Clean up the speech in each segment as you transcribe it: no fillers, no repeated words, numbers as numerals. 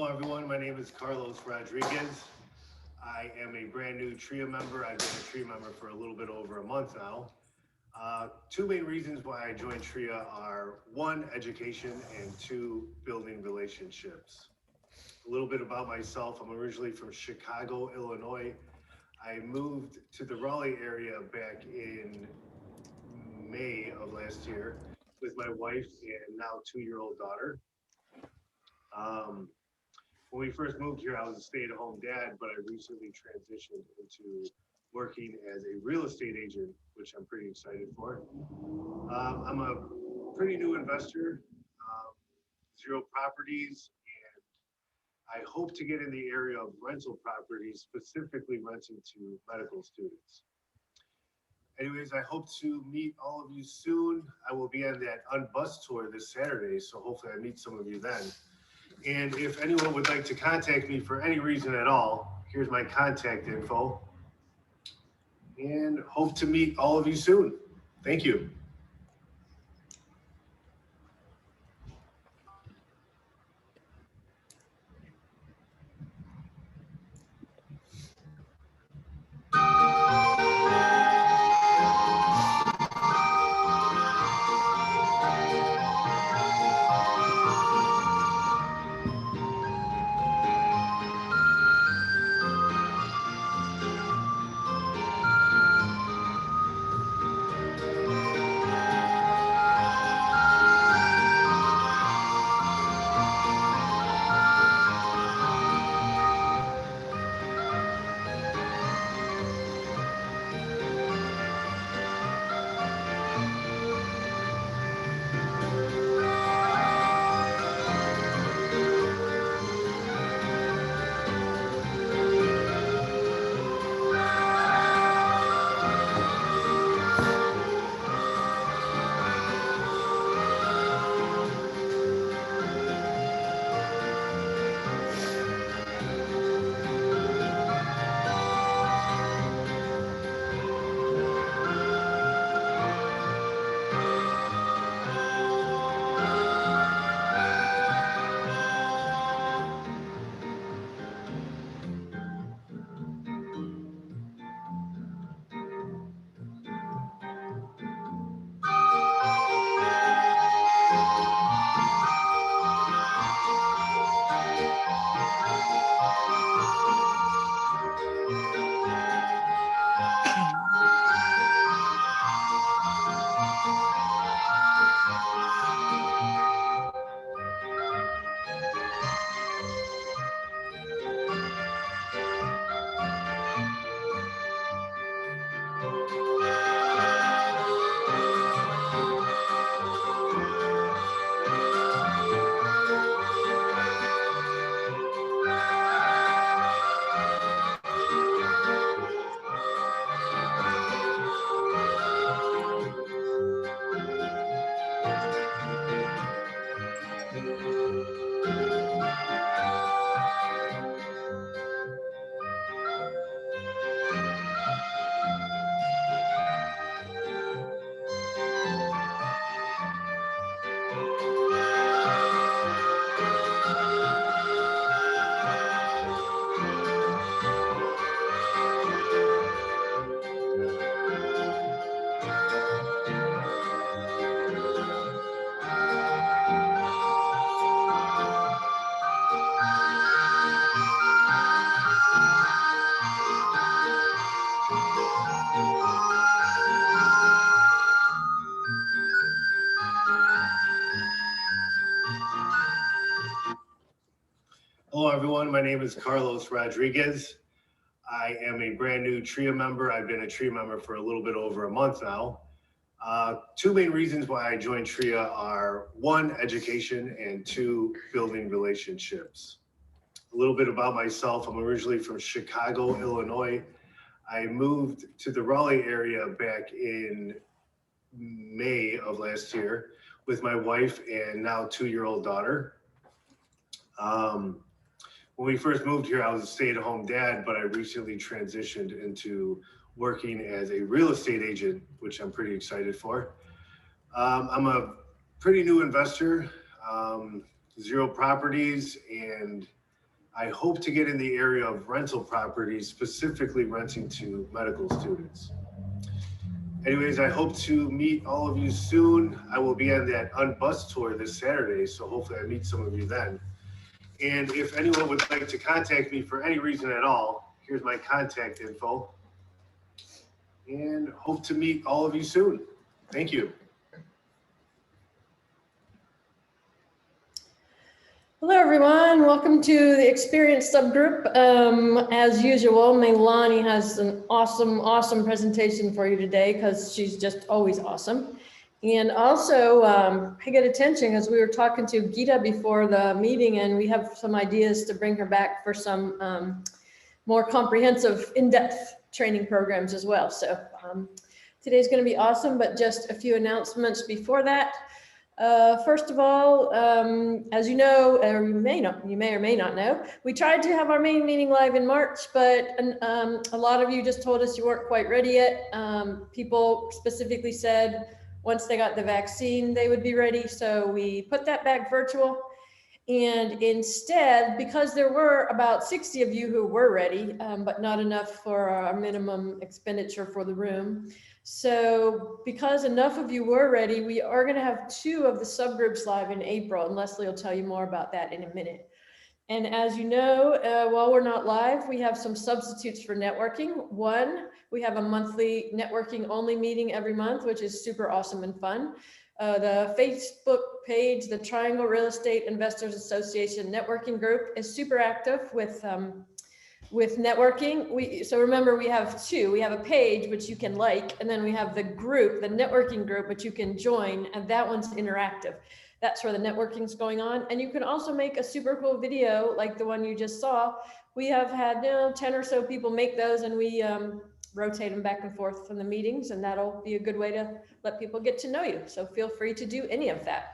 Hello, everyone. My name is Carlos Rodriguez. I am a brand new TRIA member. I've been a TRIA member for a little bit over a month now. Two main reasons why I joined TRIA are one, education, and two, building relationships. A little bit about myself. I'm originally from Chicago, Illinois. I moved to the Raleigh area back in May of last year with my wife and now 2-year-old daughter. Um, when we first moved here, I was a stay-at-home dad, but I recently transitioned into working as a real estate agent, which I'm pretty excited for. I'm a pretty new investor, zero properties, and I hope to get in the area of rental properties, specifically renting to medical students. Anyways, I hope to meet all of you soon. I will be on that Unbus tour this Saturday, so hopefully I meet some of you then. And if anyone would like to contact me for any reason at all, here's my contact info. And hope to meet all of you soon. Thank you. Hello, everyone. My name is Carlos Rodriguez. I am a brand new TRIA member. I've been a TRIA member for a little bit over a month now. Two main reasons why I joined TRIA are one, education, and two, building relationships. A little bit about myself. I'm originally from Chicago, Illinois. I moved to the Raleigh area back in May of last year with my wife and now 2-year-old daughter. When we first moved here, I was a stay-at-home dad, but I recently transitioned into working as a real estate agent, which I'm pretty excited for. I'm a pretty new investor, zero properties, and I hope to get in the area of rental properties, specifically renting to medical students. Anyways, I hope to meet all of you soon. I will be on that Unbus tour this Saturday, so hopefully I meet some of you then. And if anyone would like to contact me for any reason at all, here's my contact info. And hope to meet all of you soon. Thank you. Hello, everyone. Welcome to the Experience subgroup. As usual, Meilani has an awesome presentation for you today because she's just always awesome. And also, pay good attention because we were talking to Gita before the meeting, and we have some ideas to bring her back for some more comprehensive, in-depth training programs as well. So today's going to be awesome, but just a few announcements before that. First of all, as you know, or you may or may not know, we tried to have our main meeting live in March, but a lot of you just told us you weren't quite ready yet. People specifically said once they got the vaccine, they would be ready. So we put that back virtual. And instead, because there were about 60 of you who were ready, but not enough for our minimum expenditure for the room. So because enough of you were ready, we are going to have 2 of the subgroups live in April, and Leslie will tell you more about that in a minute. And as you know, while we're not live, we have some substitutes for networking. One, we have a monthly networking only meeting every month, which is super awesome and fun. The Facebook page, the Triangle Real Estate Investors Association networking group, is super active with networking. So remember, we have 2. We have a page which you can like, and then we have the group, the networking group, which you can join, and that one's interactive. That's where the networking's going on. And you can also make a super cool video like the one you just saw. We have had 10 or so people make those, and we rotate them back and forth from the meetings, and that'll be a good way to let people get to know you. So feel free to do any of that.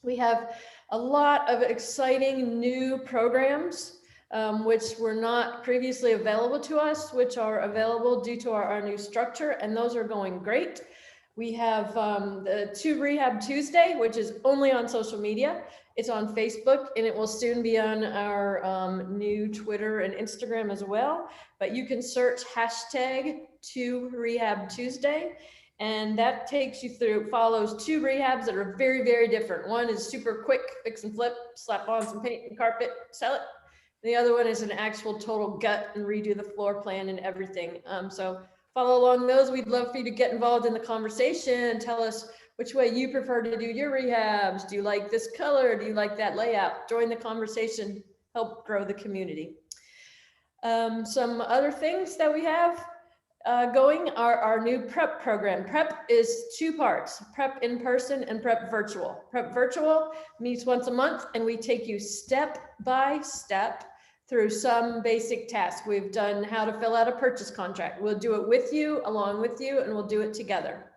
We have a lot of exciting new programs which were not previously available to us, which are available due to our new structure, and those are going great. We have the 2 Rehab Tuesday, which is only on social media. It's on Facebook, and it will soon be on our new Twitter and Instagram as well. But you can search hashtag 2 Rehab Tuesday, and that takes you through, follows 2 rehabs that are very, very different. One is super quick, fix and flip, slap on some paint and carpet, sell it. The other one is an actual total gut and redo the floor plan and everything. So follow along those. We'd love for you to get involved in the conversation and tell us which way you prefer to do your rehabs. Do you like this color? Do you like that layout? Join the conversation, help grow the community. Some other things that we have going are our new prep program. Prep is 2 parts, prep in person and prep virtual. Prep virtual meets once a month, and we take you step by step through some basic tasks. We've done how to fill out a purchase contract. We'll do it with you, along with you, and we'll do it together.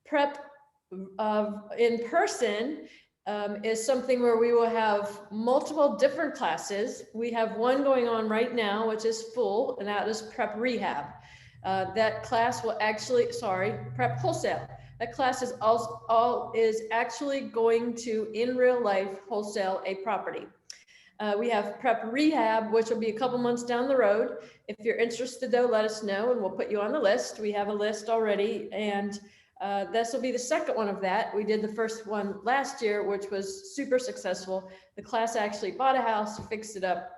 Prep in person is something where we will have multiple different classes. We have one going on right now, which is full, and that is prep rehab. That class will actually, prep wholesale. That class is is actually going to, in real life, wholesale a property. We have prep rehab, which will be a couple months down the road. If you're interested though, let us know and we'll put you on the list. We have a list already, and this will be the second one of that. We did the first one last year, which was super successful. The class actually bought a house, fixed it up,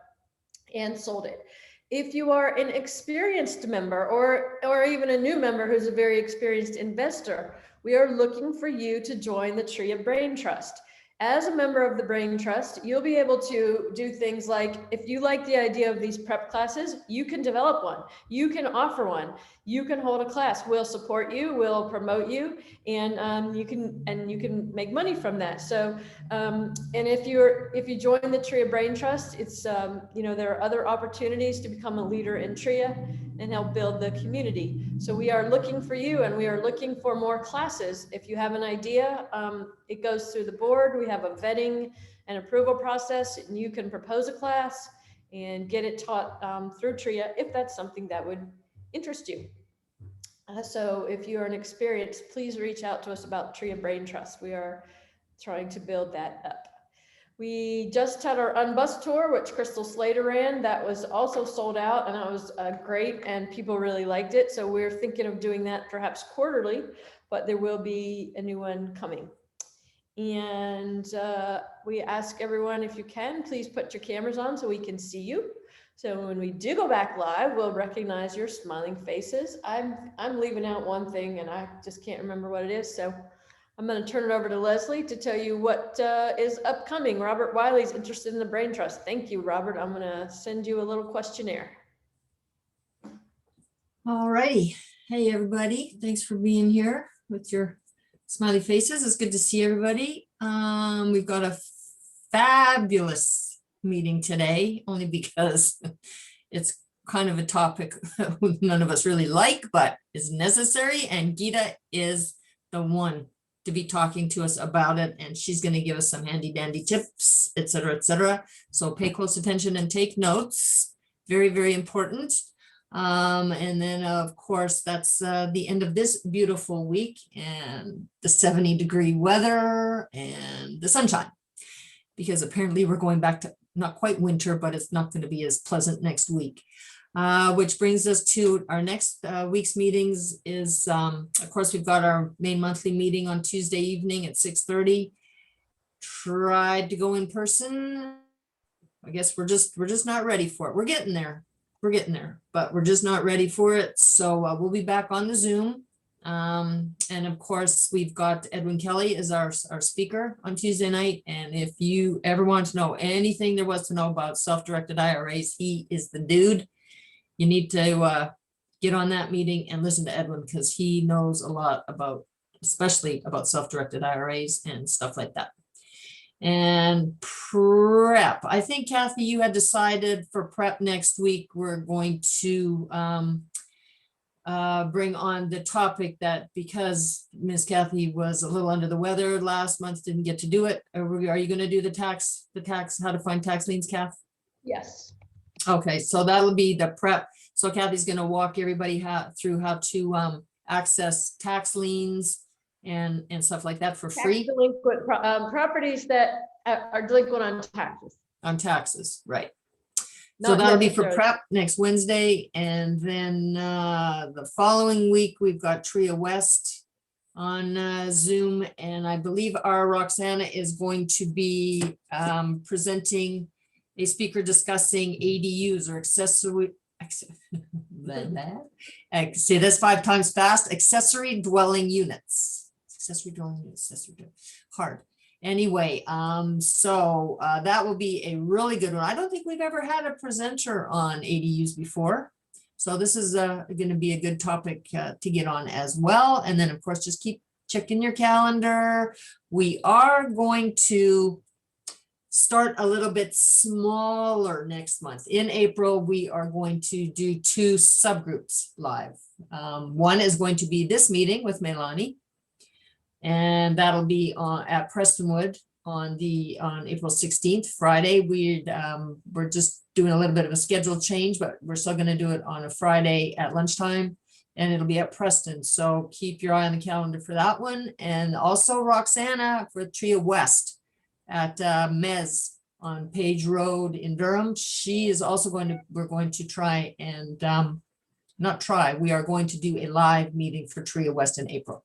and sold it. If you are an experienced member or even a new member who's a very experienced investor, we are looking for you to join the TRIA Brain Trust. As a member of the Brain Trust, you'll be able to do things like, if you like the idea of these prep classes, you can develop one, you can offer one, you can hold a class. We'll support you, we'll promote you, and you can make money from that. So, and if you join the TRIA Brain Trust, it's there are other opportunities to become a leader in TRIA and help build the community. So we are looking for you, and we are looking for more classes. If you have an idea, it goes through the board. We have a vetting and approval process, and you can propose a class and get it taught through TRIA if that's something that would interest you. So if you're an experienced, please reach out to us about TRIA Brain Trust. We are trying to build that up. We just had our Unbus tour, which Crystal Slater ran. That was also sold out, and that was great, and people really liked it. So we're thinking of doing that perhaps quarterly, but there will be a new one coming. And we ask everyone, if you can, please put your cameras on so we can see you. So when we do go back live, we'll recognize your smiling faces. I'm leaving out one thing, and I just can't remember what it is. So I'm going to turn it over to Leslie to tell you what is upcoming. Robert Wiley's interested in the Brain Trust. Thank you, Robert. I'm going to send you a little questionnaire. All righty. Hey, everybody. Thanks for being here with your smiley faces. It's good to see everybody. We've got a fabulous meeting today, only because it's kind of a topic none of us really like, but is necessary. And Gita is the one to be talking to us about it, and she's going to give us some handy dandy tips, et cetera, et cetera. So pay close attention and take notes. Very, very important. And then of course, that's the end of this beautiful week and the 70-degree weather and the sunshine, because apparently we're going back to not quite winter, but it's not going to be as pleasant next week. Which brings us to our next week's meetings is, of course, we've got our main monthly meeting on Tuesday evening at 6:30. Tried to go in person. I guess we're just not ready for it. We're getting there. But we're just not ready for it. So we'll be back on the Zoom. And of course, we've got Edwin Kelly as our speaker on Tuesday night. And if you ever want to know anything there was to know about self-directed IRAs, he is the dude. You need to get on that meeting and listen to Edwin, because he knows a lot about, especially about self-directed IRAs and stuff like that. And prep, I think Kathy, you had decided for prep next week, we're going to bring on the topic that, because Miss Kathy was a little under the weather last month, didn't get to do it. Are you going to do the tax, how to find tax liens, Kath? Yes. Okay, so that'll be the prep. So Kathy's going to walk everybody through how to access tax liens and stuff like that for free. Delinquent properties that are delinquent on taxes. On taxes, right. Not So that'll be for necessarily. prep next Wednesday. And then the following week, we've got Tria West on Zoom. And I believe our Roxana is going to be presenting a speaker discussing ADUs or accessory, say this 5 times fast, accessory dwelling units. Hard. Anyway, so that will be a really good one. I don't think we've ever had a presenter on ADUs before. So this is going to be a good topic to get on as well. And then of course, just keep checking your calendar. We are going to start a little bit smaller next month. In April, we are going to do 2 subgroups live. One is going to be this meeting with Melanie, and that'll be at Prestonwood on April 16th, Friday. We're just doing a little bit of a schedule change, but we're still going to do it on a Friday at lunchtime, and it'll be at Preston. So keep your eye on the calendar for that one. And also Roxana for Tria West at Mez on Page Road in Durham. She is also we're going to try and we are going to do a live meeting for Tria West in April.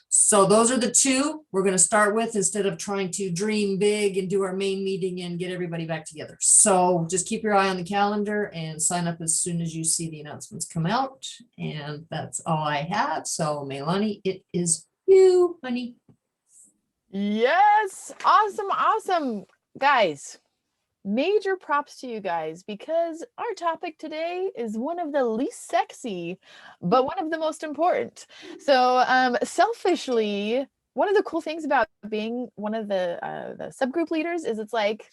So those are the 2 we're going to start with, instead of trying to dream big and do our main meeting and get everybody back together. So just keep your eye on the calendar and sign up as soon as you see the announcements come out. And that's all I have. So Melanie, it is you, honey. Yes, awesome, guys. Major props to you guys, because our topic today is one of the least sexy, but one of the most important. So selfishly, one of the cool things about being one of the subgroup leaders is it's like,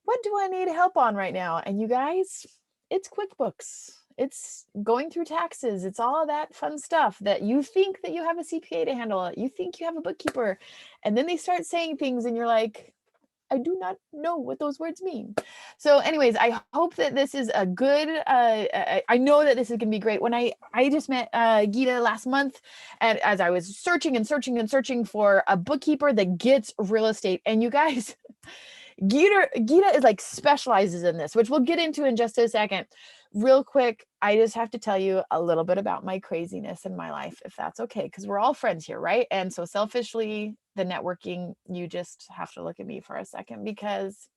what do I need help on right now? And you guys, it's QuickBooks. It's going through taxes. It's all of that fun stuff that you think that you have a CPA to handle it. You think you have a bookkeeper, and then they start saying things and you're like, I do not know what those words mean. So anyways, I hope that this is a good, I know that this is going to be great. When I just met Gita last month, and as I was searching for a bookkeeper that gets real estate, and you guys, Gita is like specializes in this, which we'll get into in just a second. Real quick, I just have to tell you a little bit about my craziness in my life, if that's okay, because we're all friends here, right? And so selfishly, the networking, you just have to look at me for a second because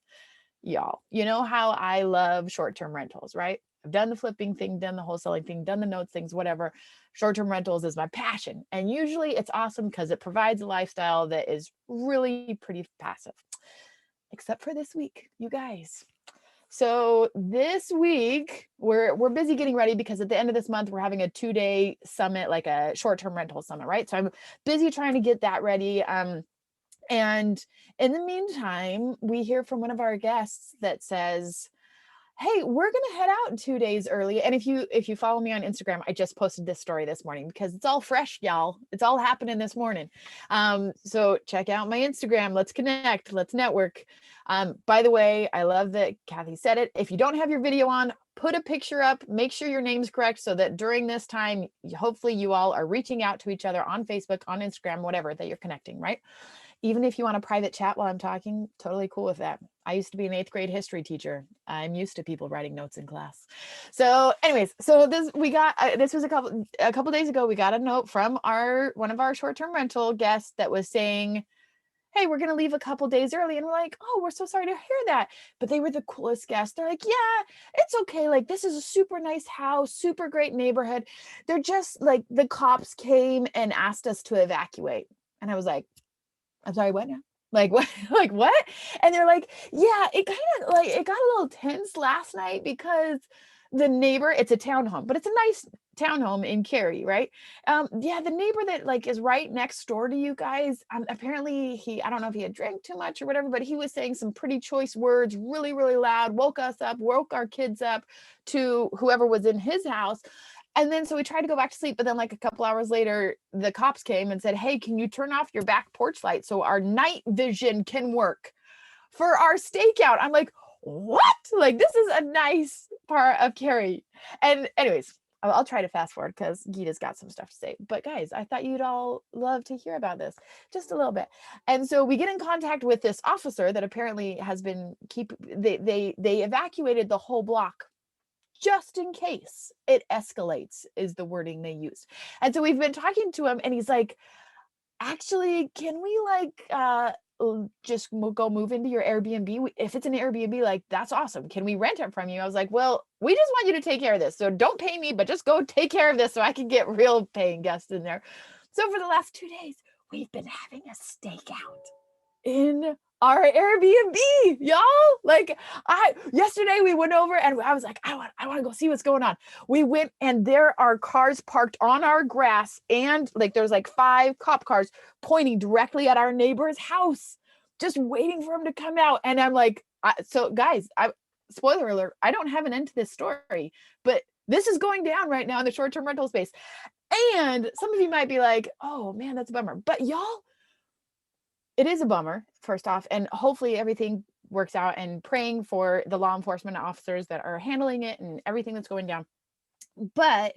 y'all, you know how I love short-term rentals, right? I've done the flipping thing, done the wholesaling thing, done the notes things, whatever. Short-term rentals is my passion. And usually it's awesome because it provides a lifestyle that is really pretty passive. Except for this week, you guys. So this week we're busy getting ready because at the end of this month we're having a 2-day summit, like a short-term rental summit, right? So I'm busy trying to get that ready. And in the meantime, we hear from one of our guests that says, hey, we're going to head out 2 days early. And if you follow me on Instagram, I just posted this story this morning because it's all fresh, y'all. It's all happening this morning. So check out my Instagram. Let's connect. Let's network. By the way, I love that Kathy said it. If you don't have your video on, put a picture up, make sure your name's correct so that during this time, hopefully you all are reaching out to each other on Facebook, on Instagram, whatever that you're connecting, right? Even if you want a private chat while I'm talking, totally cool with that. I used to be an 8th grade history teacher. I'm used to people writing notes in class. So anyways, so this was a couple days ago, we got a note from one of our short-term rental guests that was saying, hey, we're going to leave a couple days early. And we're like, oh, we're so sorry to hear that. But they were the coolest guests. They're like, yeah, it's okay. Like, this is a super nice house, super great neighborhood. They're just like, the cops came and asked us to evacuate. And I was like, I'm sorry, what now? Like what? Like what? And they're like, yeah, it got a little tense last night because the neighbor, it's a townhome, but it's a nice townhome in Cary, right? Yeah, the neighbor that like is right next door to you guys, apparently I don't know if he had drank too much or whatever, but he was saying some pretty choice words, really, really loud, woke us up, woke our kids up, to whoever was in his house. And then so we tried to go back to sleep, but then like a couple hours later, the cops came and said, hey, can you turn off your back porch light so our night vision can work for our stakeout? I'm like, what? Like, this is a nice part of Cary. And anyways, I'll try to fast forward because Gita's got some stuff to say. But guys, I thought you'd all love to hear about this just a little bit. And so we get in contact with this officer that apparently has been they evacuated the whole block just in case it escalates, is the wording they used. And so we've been talking to him and he's like, actually, can we like just go move into your Airbnb? If it's an Airbnb, like, that's awesome. Can we rent it from you? I was like, well, we just want you to take care of this. So don't pay me, but just go take care of this so I can get real paying guests in there. So for the last 2 days, we've been having a stakeout in our Airbnb, y'all. Like, yesterday we went over and I was like, I want to go see what's going on. We went and there are cars parked on our grass and like there's like 5 cop cars pointing directly at our neighbor's house, just waiting for him to come out. And I'm like, so guys, spoiler alert, I don't have an end to this story, but this is going down right now in the short-term rental space. And some of you might be like, oh man, that's a bummer. But y'all, it is a bummer, first off, and hopefully everything works out, and praying for the law enforcement officers that are handling it and everything that's going down. But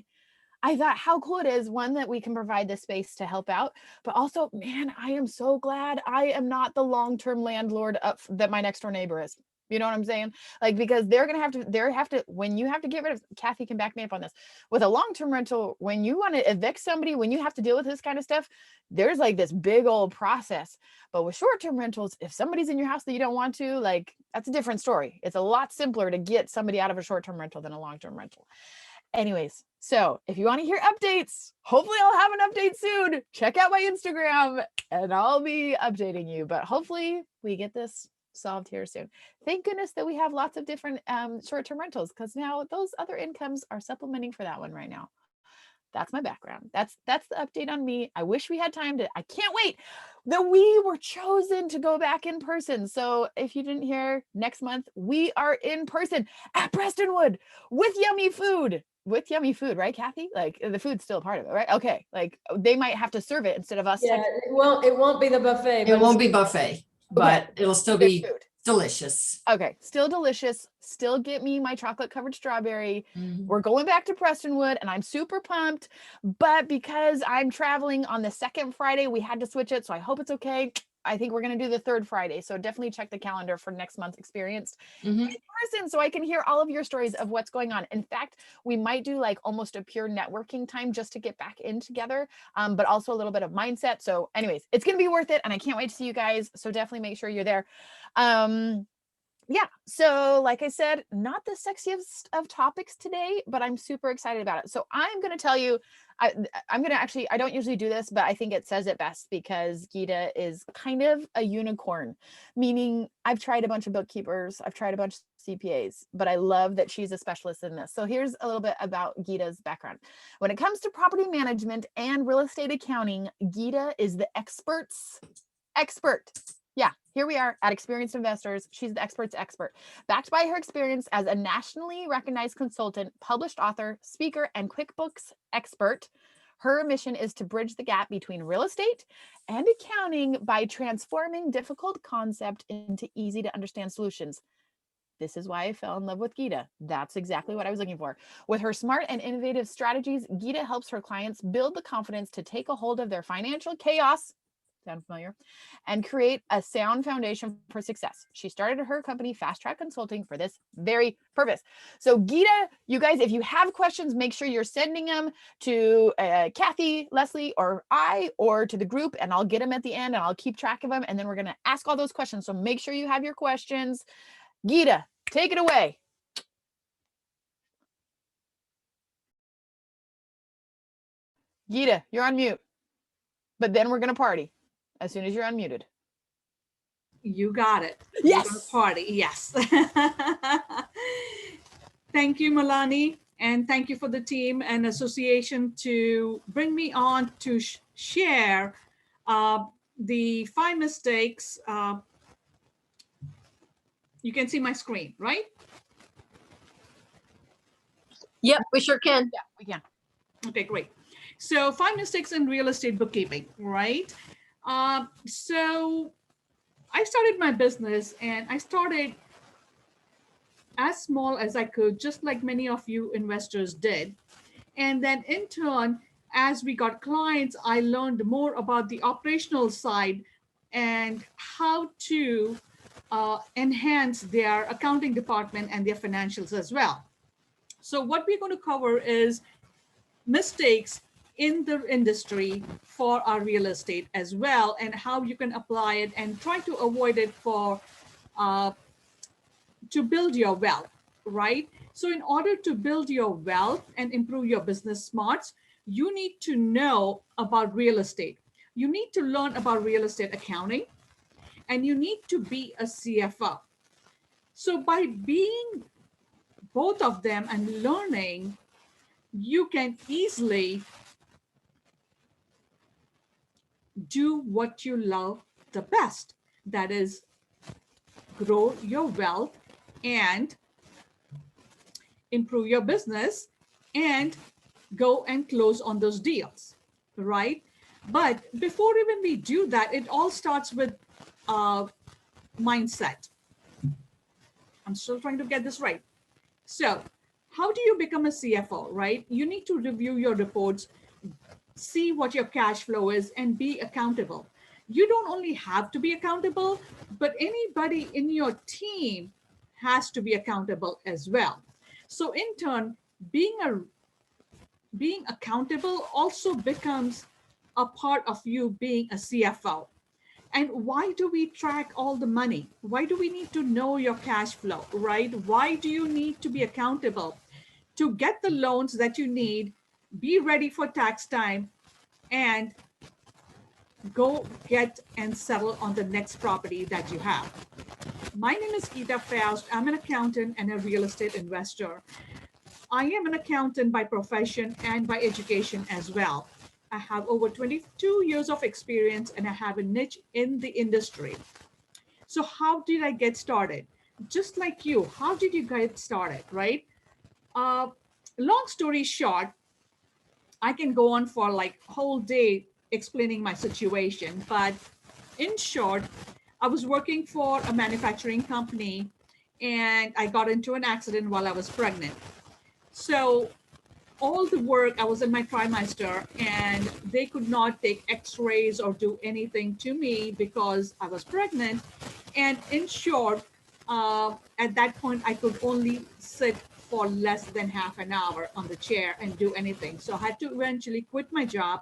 I thought how cool it is, one, that we can provide this space to help out, but also, man, I am so glad I am not the long-term landlord that my next door neighbor is. You know what I'm saying? Like, because they have to, when you have to get rid of, Kathy can back me up on this, with a long-term rental, when you want to evict somebody, when you have to deal with this kind of stuff, there's like this big old process. But with short-term rentals, if somebody's in your house that you don't want to, like, that's a different story. It's a lot simpler to get somebody out of a short-term rental than a long-term rental. Anyways, so if you want to hear updates, hopefully I'll have an update soon. Check out my Instagram and I'll be updating you, but hopefully we get this solved here soon. Thank goodness that we have lots of different short-term rentals, because now those other incomes are supplementing for that one right now. That's my background. That's the update on me. I wish we had time I can't wait that we were chosen to go back in person. So if you didn't hear, next month we are in person at Prestonwood with yummy food. With yummy food, right, Kathy? Like, the food's still a part of it, right? Okay. Like, they might have to serve it instead of us. Yeah, it won't be the buffet. It won't be buffet, but it'll still Good be food. delicious. Okay, still delicious. Still get me my chocolate covered strawberry. Mhm. We're going back to Prestonwood and I'm super pumped, but because I'm traveling on the second Friday, we had to switch it. So I hope it's okay. I think we're going to do the third Friday. So definitely check the calendar for next month's experience Mhm. in person so I can hear all of your stories of what's going on. In fact, we might do like almost a pure networking time just to get back in together, but also a little bit of mindset. So anyways, it's going to be worth it. And I can't wait to see you guys. So definitely make sure you're there. Yeah, so like I said, not the sexiest of topics today, but I'm super excited about it. So I'm going to tell you, I'm going to actually, I don't usually do this, but I think it says it best because Geeta is kind of a unicorn, meaning I've tried a bunch of bookkeepers, I've tried a bunch of CPAs, but I love that she's a specialist in this. So here's a little bit about Geeta's background. When it comes to property management and real estate accounting, Geeta is the expert's expert. Yeah, here we are at Experienced Investors. She's the expert's expert. Backed by her experience as a nationally recognized consultant, published author, speaker, and QuickBooks expert, her mission is to bridge the gap between real estate and accounting by transforming difficult concept into easy to understand solutions. This is why I fell in love with Geeta. That's exactly what I was looking for. With her smart and innovative strategies, Geeta helps her clients build the confidence to take a hold of their financial chaos, sound familiar, and create a sound foundation for success. She started her company, Fast Track Consulting, for this very purpose. So Geeta, you guys, if you have questions, make sure you're sending them to Kathy, Leslie, or I, or to the group, and I'll get them at the end, and I'll keep track of them, and then we're going to ask all those questions. So make sure you have your questions. Geeta, take it away. Geeta, you're on mute, but then we're going to party as soon as you're unmuted. You got it. Yes. We're gonna party. Yes. Thank you, Malani. And thank you for the team and association to bring me on to share the 5 mistakes. You can see my screen, right? Yep, we sure can. Yeah, we can. Okay, great. So 5 mistakes in real estate bookkeeping, right? So I started my business and I started as small as I could, just like many of you investors did. And then in turn, as we got clients, I learned more about the operational side and how to enhance their accounting department and their financials as well. So what we're going to cover is mistakes in the industry for our real estate as well, and how you can apply it and try to avoid it for to build your wealth, right? So in order to build your wealth and improve your business smarts, you need to know about real estate. You need to learn about real estate accounting, and you need to be a CFO. So by being both of them and learning, you can easily do what you love the best. That is, grow your wealth and improve your business and go and close on those deals, right? But before even we do that, it all starts with mindset. I'm still trying to get this right. So how do you become a CFO, right? You need to review your reports, see what your cash flow is, and be accountable. You don't only have to be accountable, but anybody in your team has to be accountable as well. So in turn, being accountable also becomes a part of you being a CFO. And why do we track all the money? Why do we need to know your cash flow, right? Why do you need to be accountable? To get the loans that you need, be ready for tax time, and go get and settle on the next property that you have. My name is Geeta Faust. I'm an accountant and a real estate investor. I am an accountant by profession and by education as well. I have over 22 years of experience and I have a niche in the industry. So how did I get started? Just like you, how did you get started, right? Long story short, I can go on for like a whole day explaining my situation, but in short, I was working for a manufacturing company and I got into an accident while I was pregnant. So all the work, I was in my trimester, and they could not take x-rays or do anything to me because I was pregnant. And in short, at that point, I could only sit for less than half an hour on the chair and do anything. So I had to eventually quit my job.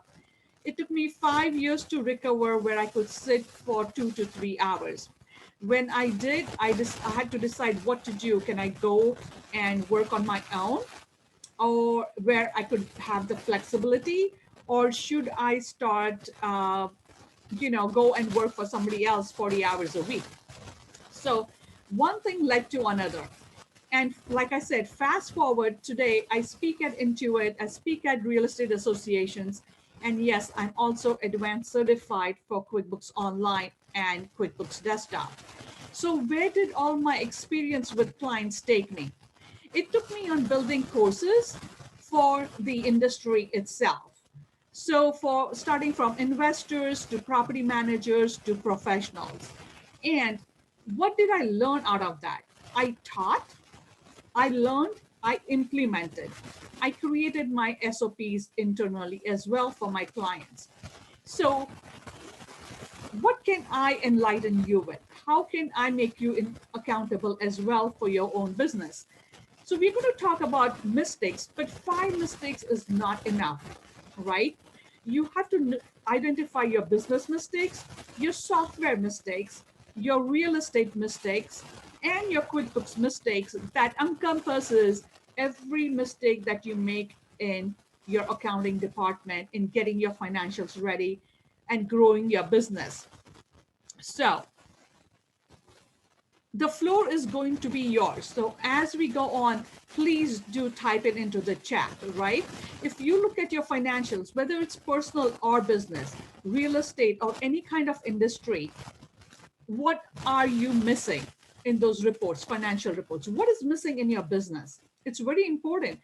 It took me 5 years to recover where I could sit for 2 to 3 hours. When I did, I had to decide what to do. Can I go and work on my own, or where I could have the flexibility, or should I start, go and work for somebody else 40 hours a week? So one thing led to another. And like I said, fast forward today, I speak at Intuit, I speak at real estate associations. And yes, I'm also advanced certified for QuickBooks Online and QuickBooks Desktop. So where did all my experience with clients take me? It took me on building courses for the industry itself. So for starting from investors to property managers to professionals. And what did I learn out of that? I taught, I learned, I implemented. I created my SOPs internally as well for my clients. So what can I enlighten you with? How can I make you accountable as well for your own business? So we're going to talk about mistakes, but 5 mistakes is not enough, right? You have to identify your business mistakes, your software mistakes, your real estate mistakes, and your QuickBooks mistakes. That encompasses every mistake that you make in your accounting department in getting your financials ready and growing your business. So the floor is going to be yours. So as we go on, please do type it into the chat, right? If you look at your financials, whether it's personal or business, real estate, or any kind of industry, what are you missing in those reports, financial reports? What is missing in your business? It's very important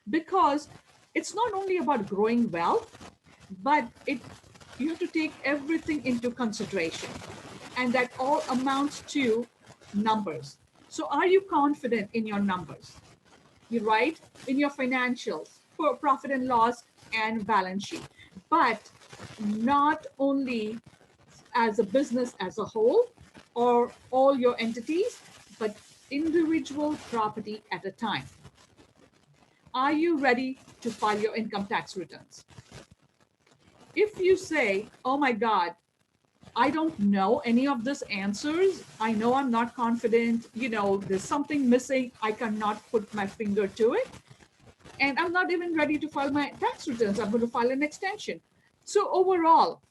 because it's not only about growing wealth, but you have to take everything into consideration. And that all amounts to numbers. So are you confident in your numbers? You're right, in your financials, for profit and loss and balance sheet, but not only as a business as a whole or all your entities, but individual property at a time. Are you ready to file your income tax returns? If you say, oh my God, I don't know any of these answers, I know I'm not confident, there's something missing, I cannot put my finger to it, and I'm not even ready to file my tax returns, I'm going to file an extension. So overall,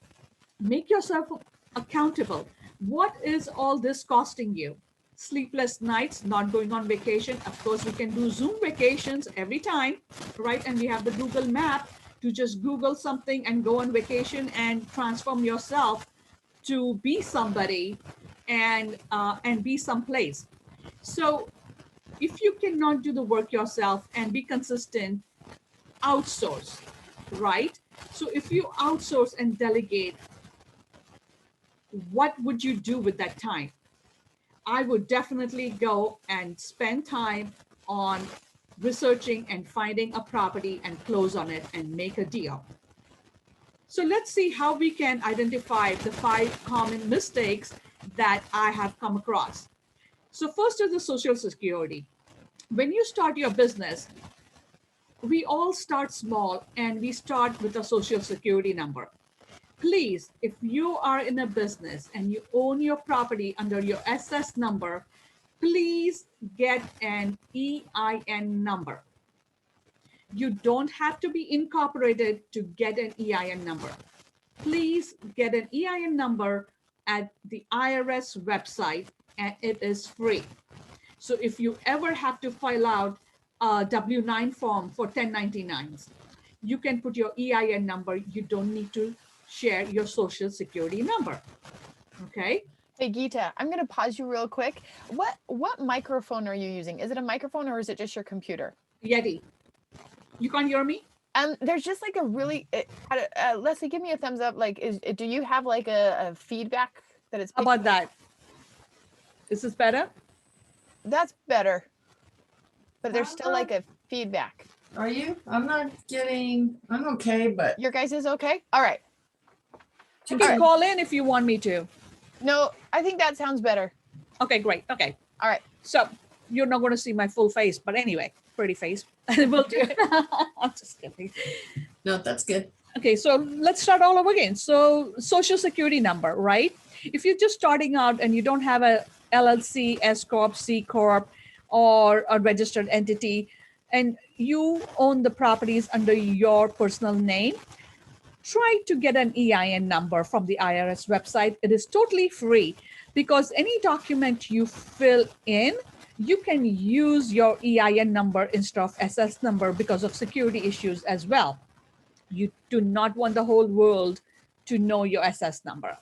make yourself accountable. What is all this costing you? Sleepless nights, not going on vacation. Of course, we can do Zoom vacations every time, right? And we have the Google map to just Google something and go on vacation and transform yourself to be somebody and be someplace. So if you cannot do the work yourself and be consistent, outsource, right? So if you outsource and delegate, what would you do with that time? I would definitely go and spend time on researching and finding a property and close on it and make a deal. So let's see how we can identify the 5 common mistakes that I have come across. So first is the Social Security. When you start your business, we all start small and we start with a Social Security number. Please, if you are in a business and you own your property under your SS number, please get an EIN number. You don't have to be incorporated to get an EIN number. Please get an EIN number at the IRS website, and it is free. So if you ever have to file out a W-9 form for 1099s, you can put your EIN number. You don't need to share your Social Security number. Okay. Hey Geeta, I'm going to pause you real quick. What microphone are you using? Is it a microphone or is it just your computer? Yeti. You can't hear me? There's just like a really, Leslie, give me a thumbs up. Like, do you have like a feedback that it's? How about that? Is this better? That's better. But there's still like a feedback. Are you? I'm not getting, I'm okay, but. Your guys is okay? All right. I can call in if you want me to. No, I think that sounds better. Okay, great. Okay. All right. So you're not going to see my full face, but anyway, pretty face. We'll do. I'm just kidding. No, that's good. Okay, so let's start all over again. So social security number, right? If you're just starting out and you don't have a LLC, S Corp, C Corp, or a registered entity, and you own the properties under your personal name, try to get an EIN number from the IRS website. It is totally free because any document you fill in, you can use your EIN number instead of SS number because of security issues as well. You do not want the whole world to know your SS number,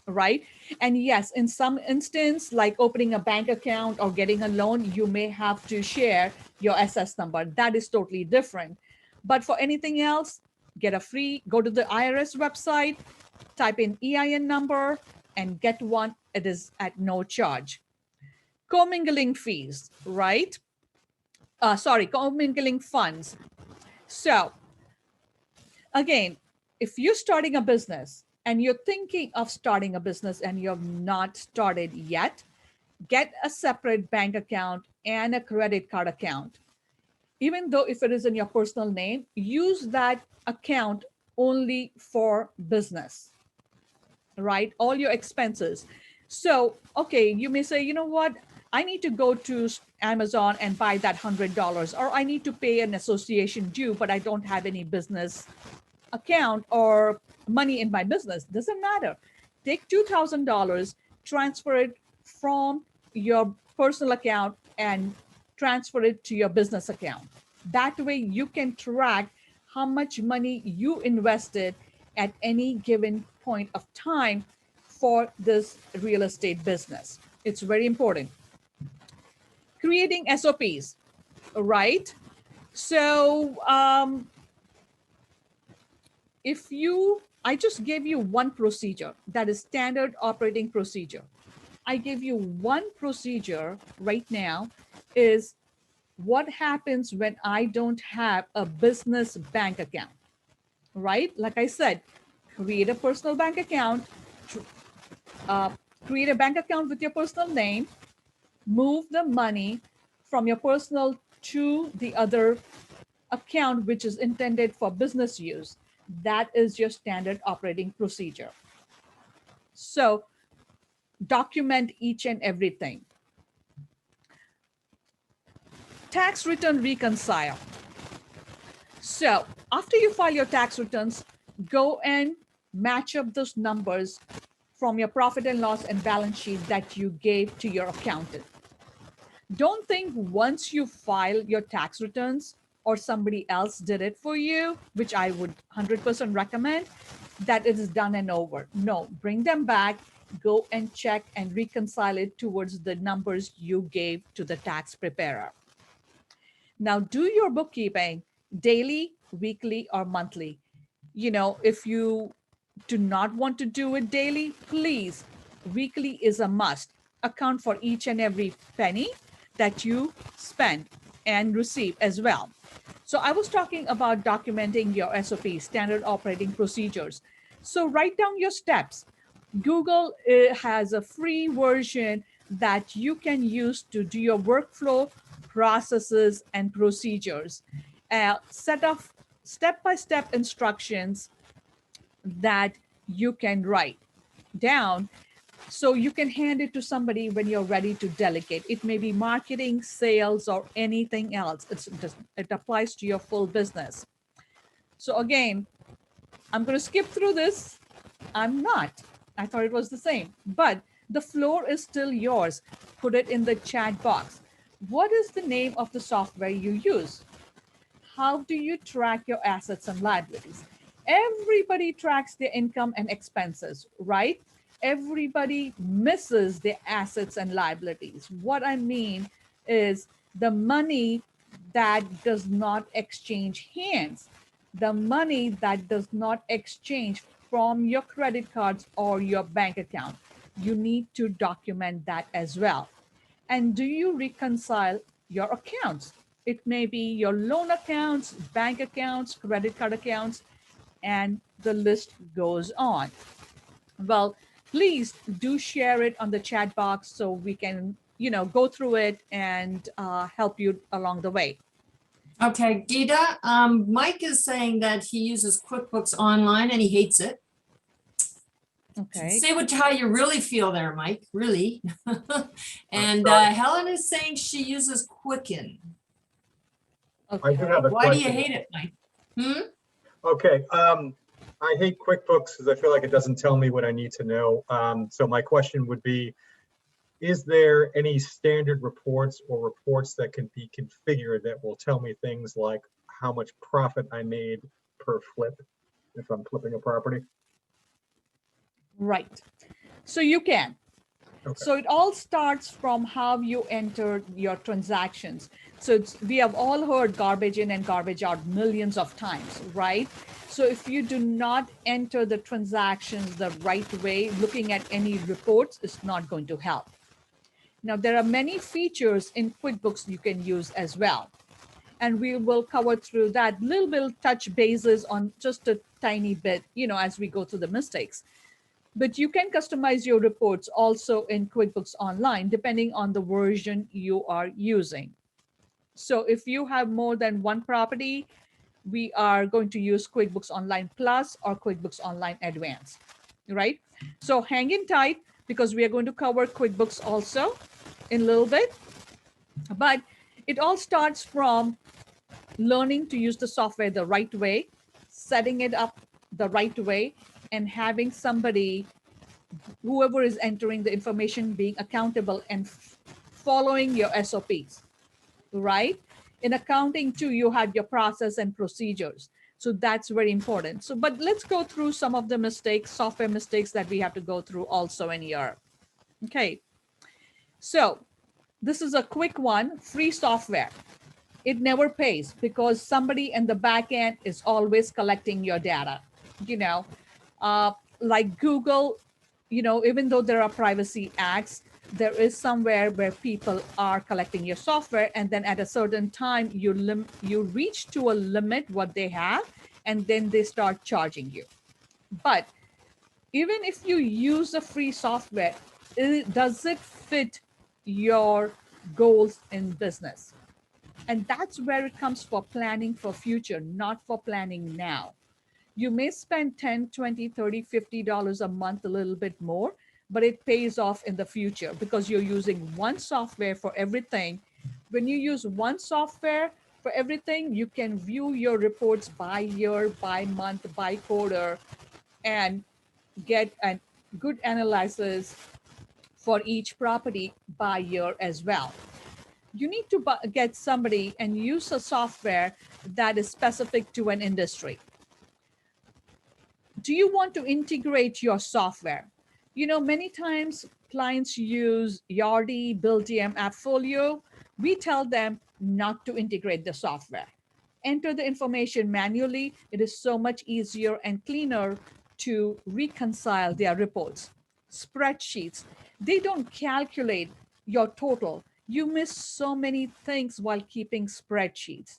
right? And yes, in some instance, like opening a bank account or getting a loan, you may have to share your SS number. That is totally different. But for anything else, go to the IRS website, type in EIN number and get one. It is at no charge. Commingling fees, right? Commingling funds. So again, if you're starting a business and you're thinking of starting a business and you have not started yet, get a separate bank account and a credit card account. Even though if it is in your personal name, use that account only for business, right? All your expenses. So, okay, you may say, you know what? I need to go to Amazon and buy that $100, or I need to pay an association due, but I don't have any business account or money in my business. Doesn't matter. Take $2,000, transfer it from your personal account and transfer it to your business account. That way you can track how much money you invested at any given point of time for this real estate business. It's very important. Creating SOPs, right? So I just gave you one procedure that is standard operating procedure. I give you one procedure right now is what happens when I don't have a business bank account, right? Like I said, create a personal bank account, create a bank account with your personal name, move the money from your personal to the other account, which is intended for business use. That is your standard operating procedure. So document each and everything. Tax return reconcile. So after you file your tax returns, go and match up those numbers from your profit and loss and balance sheet that you gave to your accountant. Don't think once you file your tax returns or somebody else did it for you, which I would 100% recommend, that it is done and over. No, bring them back, go and check and reconcile it towards the numbers you gave to the tax preparer. Now do your bookkeeping daily, weekly, or monthly. You know, if you do not want to do it daily, please, weekly is a must. Account for each and every penny that you spend and receive as well. So I was talking about documenting your SOP, standard operating procedures. So write down your steps. Google has a free version that you can use to do your workflow, processes, and procedures. Set up step-by-step instructions that you can write down so you can hand it to somebody when you're ready to delegate. It may be marketing, sales, or anything else. It applies to your full business. So again, I'm going to skip through this. I'm not. I thought it was the same, but the floor is still yours. Put it in the chat box. What is the name of the software you use? How do you track your assets and liabilities? Everybody tracks their income and expenses, right? Everybody misses their assets and liabilities. What I mean is the money that does not exchange hands, the money that does not exchange from your credit cards or your bank account. You need to document that as well. And do you reconcile your accounts? It may be your loan accounts, bank accounts, credit card accounts, and the list goes on. Well, please do share it on the chat box so we can, go through it and help you along the way. Okay, Gita, Mike is saying that he uses QuickBooks Online and he hates it. Okay. Say how you really feel there, Mike, really. And sorry. Helen is saying she uses Quicken. I do have a Why do you question. hate it, Mike? Hmm? Okay, I hate QuickBooks because I feel like it doesn't tell me what I need to know. So my question would be, is there any standard reports or reports that can be configured that will tell me things like how much profit I made per flip if I'm flipping a property? Right. So you can. Okay. So it all starts from how you enter your transactions. So we have all heard garbage in and garbage out millions of times, right? So if you do not enter the transactions the right way, looking at any reports is not going to help. Now, there are many features in QuickBooks you can use as well. And we will cover through that little bit, touch bases on just a tiny bit, as we go through the mistakes. But you can customize your reports also in QuickBooks Online, depending on the version you are using. So if you have more than one property, we are going to use QuickBooks Online Plus or QuickBooks Online Advanced, right? So hang in tight because we are going to cover QuickBooks also in a little bit. But it all starts from learning to use the software the right way, setting it up the right way, and having somebody, whoever is entering the information, being accountable and following your SOPs, right? In accounting too, you have your process and procedures. So that's very important. So, but let's go through some of the mistakes, software mistakes that we have to go through also in here. Okay. So this is a quick one, free software. It never pays because somebody in the back end is always collecting your data. Like Google, even though there are privacy acts, there is somewhere where people are collecting your software, and then at a certain time you reach to a limit what they have, and then they start charging you. But even if you use the free software, does it fit your goals in business? And that's where it comes for planning for future, not for planning now. You may spend $10, $20, $30, $50 a month, a little bit more, but it pays off in the future because you're using one software for everything. When you use one software for everything, you can view your reports by year, by month, by quarter, and get a good analysis for each property by year as well. You need to get somebody and use a software that is specific to an industry. Do you want to integrate your software? Many times clients use Yardi, Buildium, AppFolio. We tell them not to integrate the software. Enter the information manually. It is so much easier and cleaner to reconcile their reports. Spreadsheets, they don't calculate your total. You miss so many things while keeping spreadsheets.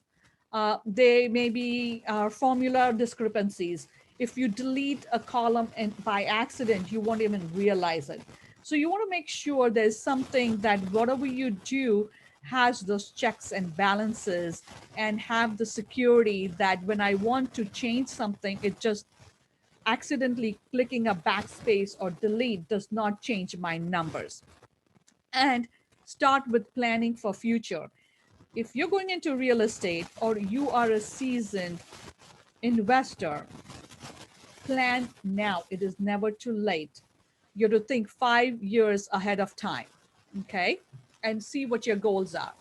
They may be formula discrepancies. If you delete a column and by accident, you won't even realize it. So you want to make sure there's something that whatever you do has those checks and balances and have the security that when I want to change something, it just accidentally clicking a backspace or delete does not change my numbers. And start with planning for future. If you're going into real estate or you are a seasoned investor, plan now. It is never too late. You have to think 5 years ahead of time, okay? And see what your goals are.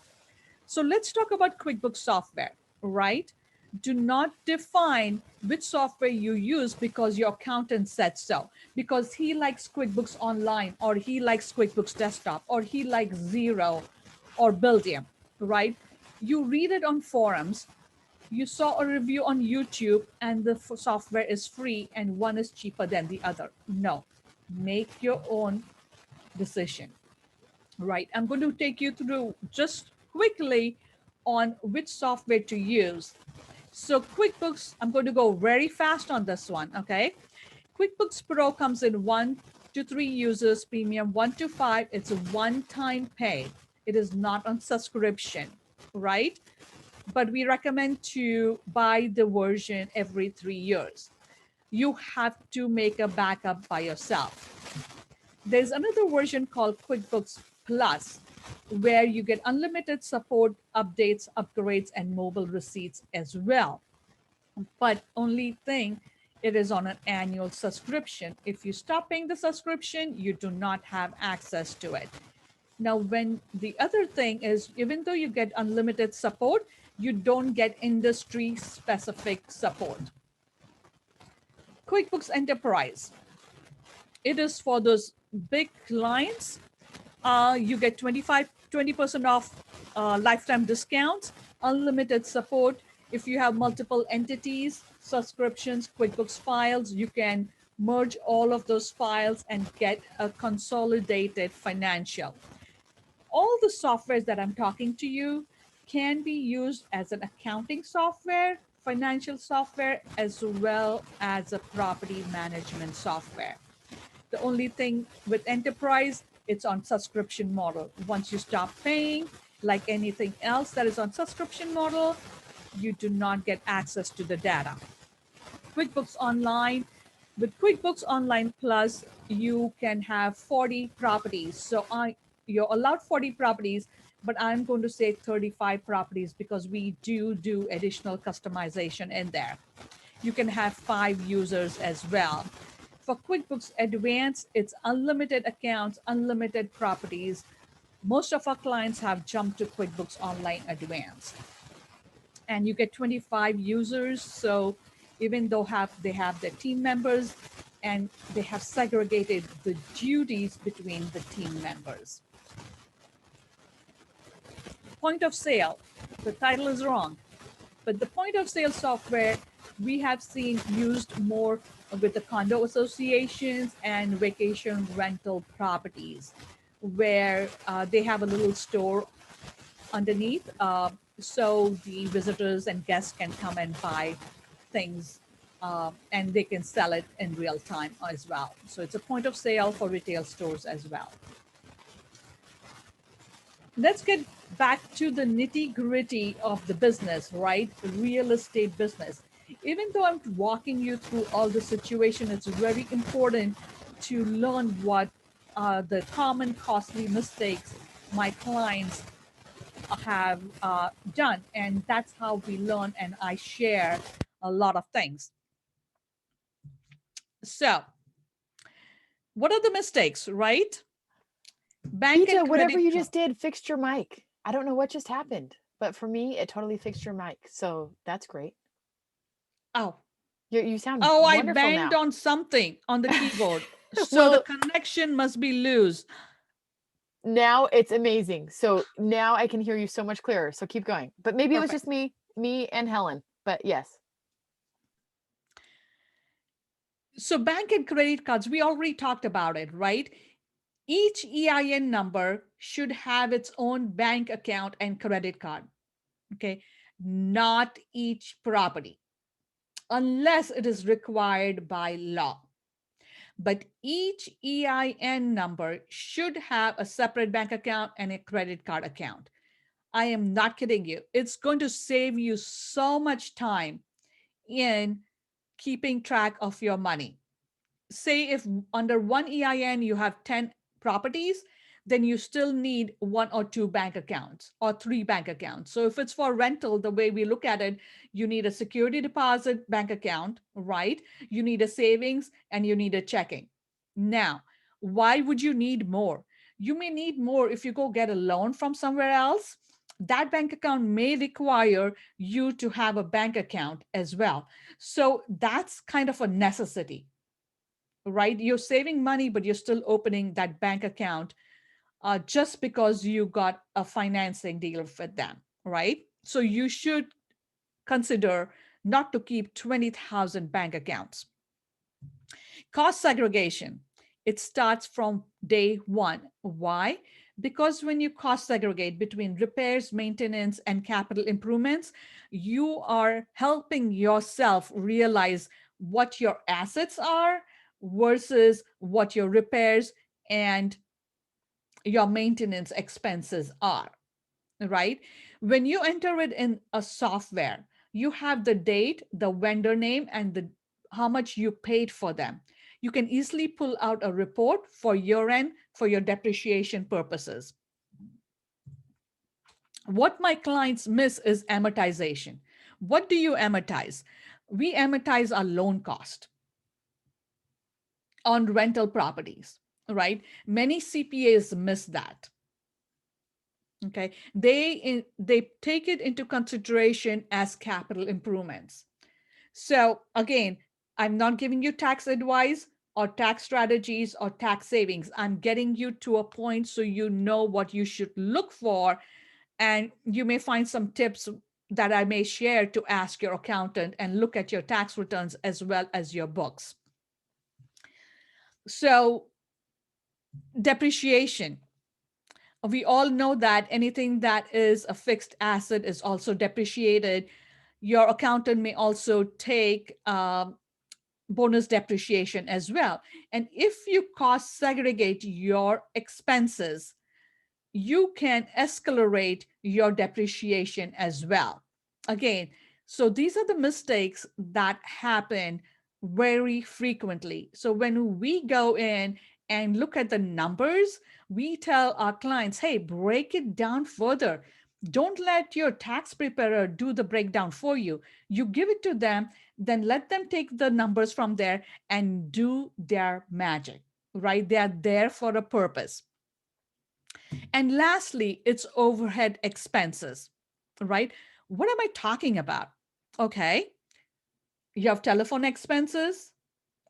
So let's talk about QuickBooks software, right? Do not define which software you use because your accountant said so, because he likes QuickBooks Online or he likes QuickBooks Desktop or he likes Xero or Buildium, right? You read it on forums, you saw a review on YouTube and the software is free and one is cheaper than the other. No, make your own decision, right? I'm going to take you through just quickly on which software to use. So QuickBooks, I'm going to go very fast on this one, okay? QuickBooks Pro comes in 1 to 3 users, Premium 1 to 5. It's a one-time pay. It is not on subscription, right? But we recommend to buy the version every 3 years. You have to make a backup by yourself. There's another version called QuickBooks Plus, where you get unlimited support, updates, upgrades, and mobile receipts as well. But only thing, it is on an annual subscription. If you stop paying the subscription, you do not have access to it. Now, when the other thing is, even though you get unlimited support, you don't get industry specific support. QuickBooks Enterprise. It is for those big clients. You get 20% off lifetime discounts, unlimited support. If you have multiple entities, subscriptions, QuickBooks files, you can merge all of those files and get a consolidated financial. All the softwares that I'm talking to you can be used as an accounting software, financial software, as well as a property management software. The only thing with Enterprise, it's on subscription model. Once you stop paying, like anything else that is on subscription model, you do not get access to the data. QuickBooks Online. With QuickBooks Online Plus, you can have 40 properties. So you're allowed 40 properties, but I'm going to say 35 properties because we do additional customization in there. You can have 5 users as well. For QuickBooks Advanced, it's unlimited accounts, unlimited properties. Most of our clients have jumped to QuickBooks Online Advanced. And you get 25 users. So even though they have their team members, and they have segregated the duties between the team members. Point of sale, the title is wrong, but the point of sale software we have seen used more with the condo associations and vacation rental properties, where they have a little store underneath, so the visitors and guests can come and buy things, and they can sell it in real time as well. So it's a point of sale for retail stores as well. Let's get back to the nitty-gritty of the business, right? The real estate business. Even though I'm walking you through all the situation, it's very important to learn what the common costly mistakes my clients have done. And that's how we learn, and I share a lot of things. So what are the mistakes, right? Bank Peter, and whatever credit you card. just did fixed your mic. I don't know what just happened, but for me, it totally fixed your mic. So that's great. Oh, You sound I wonderful banged now. on something on the keyboard. So Well, the connection must be loose. now it's amazing. So now I can hear you so much clearer. So keep going. But maybe it was Perfect. just me and Helen. But yes. So bank and credit cards, we already talked about it, right? Each EIN number should have its own bank account and credit card, okay? Not each property, unless it is required by law. But each EIN number should have a separate bank account and a credit card account. I am not kidding you. It's going to save you so much time in keeping track of your money. Say if under one EIN you have 10 properties, then you still need 1 or 2 bank accounts or 3 bank accounts. So if it's for rental, the way we look at it, you need a security deposit bank account, right? You need a savings and you need a checking. Now, why would you need more? You may need more if you go get a loan from somewhere else. That bank account may require you to have a bank account as well. So that's kind of a necessity, right? You're saving money, but you're still opening that bank account just because you got a financing deal with them, right? So you should consider not to keep 20,000 bank accounts. Cost segregation. It starts from day one. Why? Because when you cost segregate between repairs, maintenance, and capital improvements, you are helping yourself realize what your assets are versus what your repairs and your maintenance expenses are, right? When you enter it in a software, you have the date, the vendor name, and the how much you paid for them. You can easily pull out a report for your end for your depreciation purposes. What my clients miss is amortization. What do you amortize? We amortize our loan cost on rental properties, right? Many CPAs miss that. Okay, they take it into consideration as capital improvements. So again, I'm not giving you tax advice or tax strategies or tax savings. I'm getting you to a point so you know what you should look for, and you may find some tips that I may share to ask your accountant and look at your tax returns as well as your books. So depreciation. We all know that anything that is a fixed asset is also depreciated. Your accountant may also take bonus depreciation as well. And if you cost segregate your expenses, you can accelerate your depreciation as well. Again, so these are the mistakes that happen very frequently. So when we go in and look at the numbers, we tell our clients, hey, break it down further. Don't let your tax preparer do the breakdown for you. You give it to them, then let them take the numbers from there and do their magic, right? They are there for a purpose. And lastly, it's overhead expenses, right? What am I talking about? Okay, you have telephone expenses,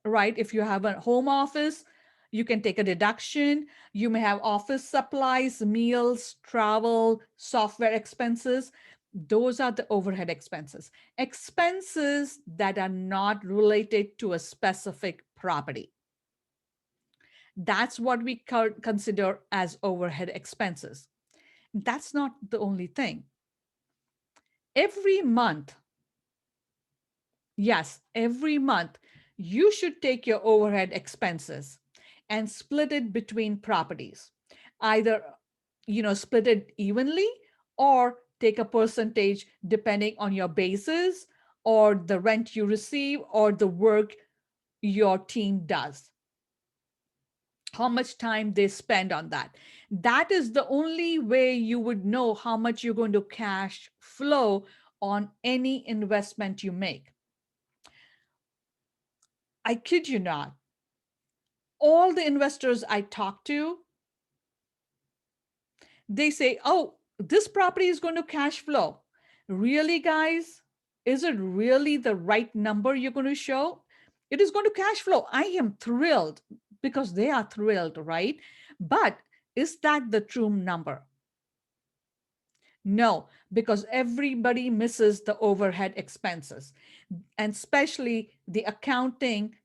right? If you have a home office, you can take a deduction. You may have office supplies, meals, travel, software expenses. Those are the overhead expenses. Expenses that are not related to a specific property. That's what we consider as overhead expenses. That's not the only thing. Every month, yes, every month, you should take your overhead expenses and split it between properties. Either, split it evenly or take a percentage depending on your basis or the rent you receive or the work your team does. How much time they spend on that. That is the only way you would know how much you're going to cash flow on any investment you make. I kid you not. All the investors I talk to, they say, oh, this property is going to cash flow. Really, guys? Is it really the right number you're going to show? It is going to cash flow. I am thrilled because they are thrilled, right? But is that the true number? No, because everybody misses the overhead expenses, and especially the accounting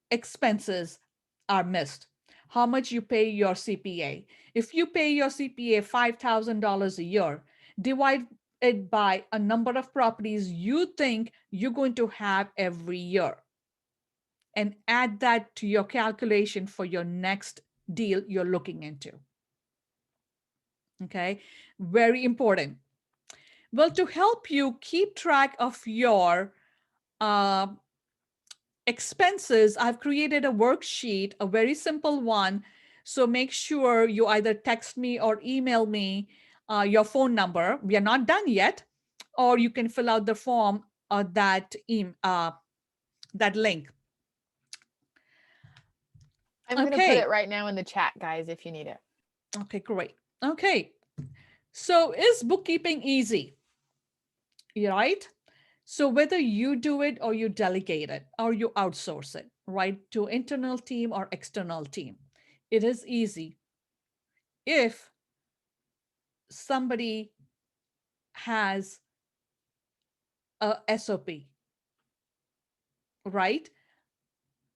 expenses are missed. How much you pay your CPA. If you pay your CPA $5,000 a year, divide it by a number of properties you think you're going to have every year, and add that to your calculation for your next deal you're looking into. Okay, very important. Well, to help you keep track of your expenses, I've created a worksheet, a very simple one. So make sure you either text me or email me your phone number. We are not done yet. Or you can fill out the form that link. I'm going to put it right now in the chat, guys, if you need it. Okay, great. Okay. So is bookkeeping easy? Right? So whether you do it or you delegate it or you outsource it, right, to internal team or external team, it is easy if somebody has a SOP, right?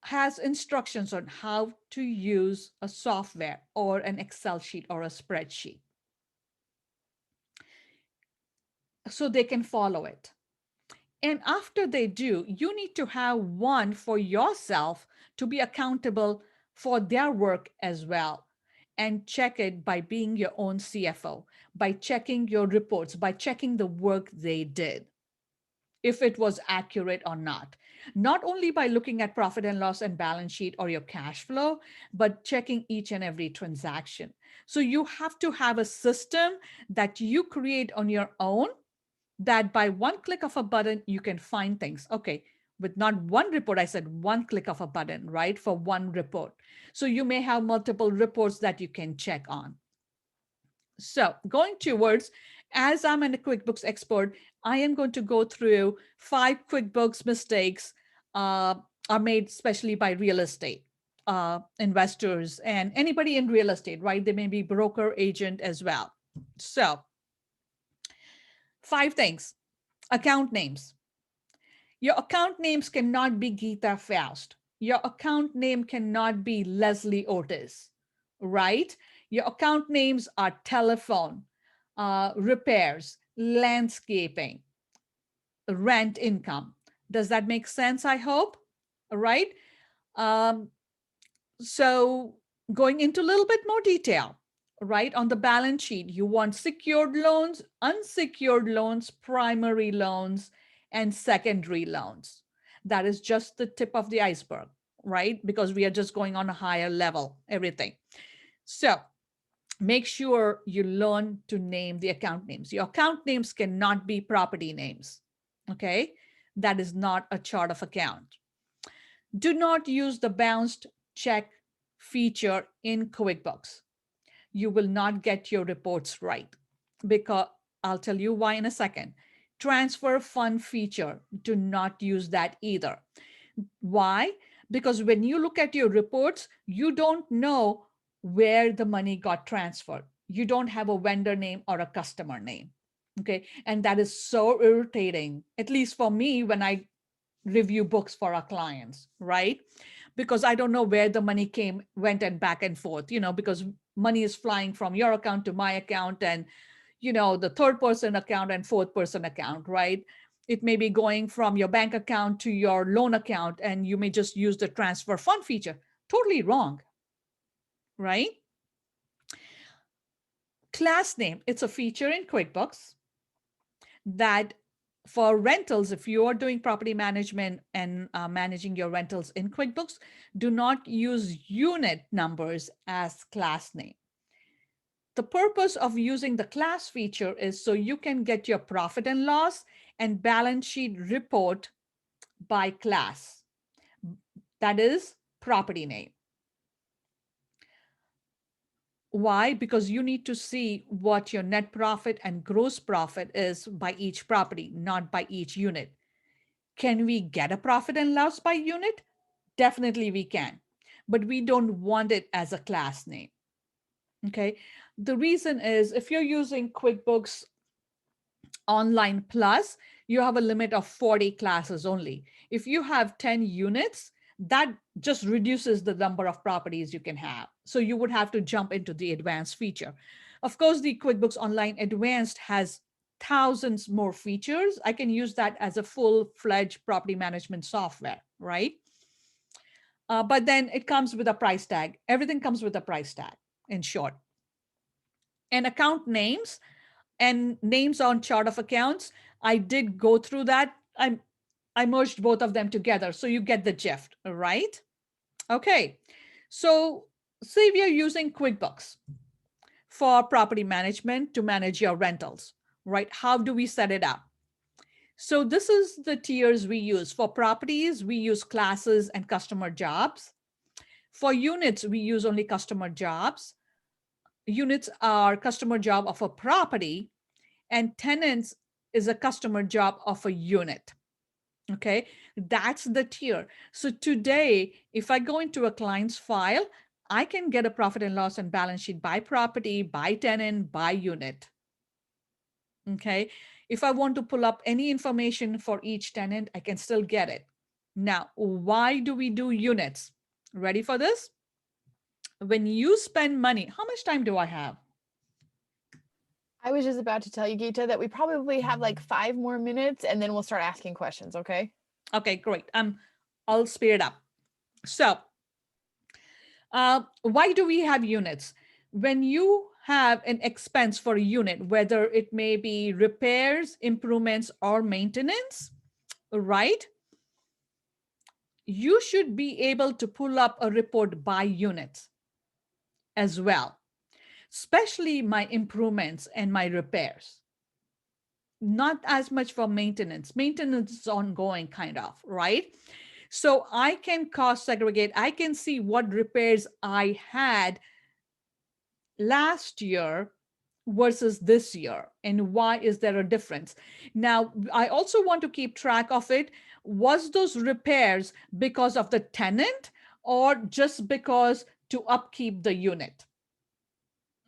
has instructions on how to use a software or an Excel sheet or a spreadsheet, so they can follow it. And after they do, you need to have one for yourself to be accountable for their work as well, and check it by being your own CFO, by checking your reports, by checking the work they did, if it was accurate or not. Not only by looking at profit and loss and balance sheet or your cash flow, but checking each and every transaction. So you have to have a system that you create on your own, that by one click of a button, you can find things. Okay, with not one report, I said one click of a button, right? For one report. So you may have multiple reports that you can check on. So going towards, as I'm a QuickBooks expert, I am going to go through 5 QuickBooks mistakes are made especially by real estate investors and anybody in real estate, right? They may be broker agent as well. So 5 things. Account names. Your account names cannot be Geeta Faust. Your account name cannot be Leslie Otis, right? Your account names are telephone, repairs, landscaping, rent income. Does that make sense? I hope. All right. So going into a little bit more detail, right? On the balance sheet, you want secured loans, unsecured loans, primary loans, and secondary loans. That is just the tip of the iceberg, right? Because we are just going on a higher level, everything. So make sure you learn to name the account names. Your account names cannot be property names, okay? That is not a chart of account. Do not use the bounced check feature in QuickBooks. You will not get your reports right, because I'll tell you why in a second. Transfer fund feature, do not use that either. Why? Because when you look at your reports, you don't know where the money got transferred. You don't have a vendor name or a customer name. Okay. And that is so irritating, at least for me, when I review books for our clients, right? Because I don't know where the money went and back and forth, because money is flying from your account to my account and, the third person account and fourth person account, right? It may be going from your bank account to your loan account, and you may just use the transfer fund feature. Totally wrong, right? Class name, it's a feature in QuickBooks that for rentals, if you are doing property management and managing your rentals in QuickBooks, do not use unit numbers as class name. The purpose of using the class feature is so you can get your profit and loss and balance sheet report by class. That is property name. Why? Because you need to see what your net profit and gross profit is by each property, not by each unit. Can we get a profit and loss by unit? Definitely we can, but we don't want it as a class name. Okay. The reason is if you're using QuickBooks Online Plus, you have a limit of 40 classes only. If you have 10 units, that just reduces the number of properties you can have. So you would have to jump into the advanced feature. Of course, the QuickBooks Online Advanced has thousands more features. I can use that as a full-fledged property management software, right? But then it comes with a price tag. Everything comes with a price tag, in short. And account names and names on chart of accounts, I did go through that. I merged both of them together, so you get the gist, right? Okay, so say we are using QuickBooks for property management to manage your rentals, right? How do we set it up? So this is the tiers we use. For properties, we use classes and customer jobs. For units, we use only customer jobs. Units are customer job of a property, and tenants is a customer job of a unit. Okay, that's the tier. So today, if I go into a client's file, I can get a profit and loss and balance sheet by property, by tenant, by unit. Okay, if I want to pull up any information for each tenant, I can still get it. Now, why do we do units? Ready for this? When you spend money, how much time do I have? I was just about to tell you, Geeta, that we probably have like 5 more minutes and then we'll start asking questions, okay? Okay, great. I'll speed it up. So, why do we have units? When you have an expense for a unit, whether it may be repairs, improvements, or maintenance, right? You should be able to pull up a report by units as well, especially my improvements and my repairs. Not as much for maintenance. Maintenance is ongoing, kind of, right? So I can cost segregate. I can see what repairs I had last year versus this year and why is there a difference. Now, I also want to keep track of it. Was those repairs because of the tenant or just because to upkeep the unit?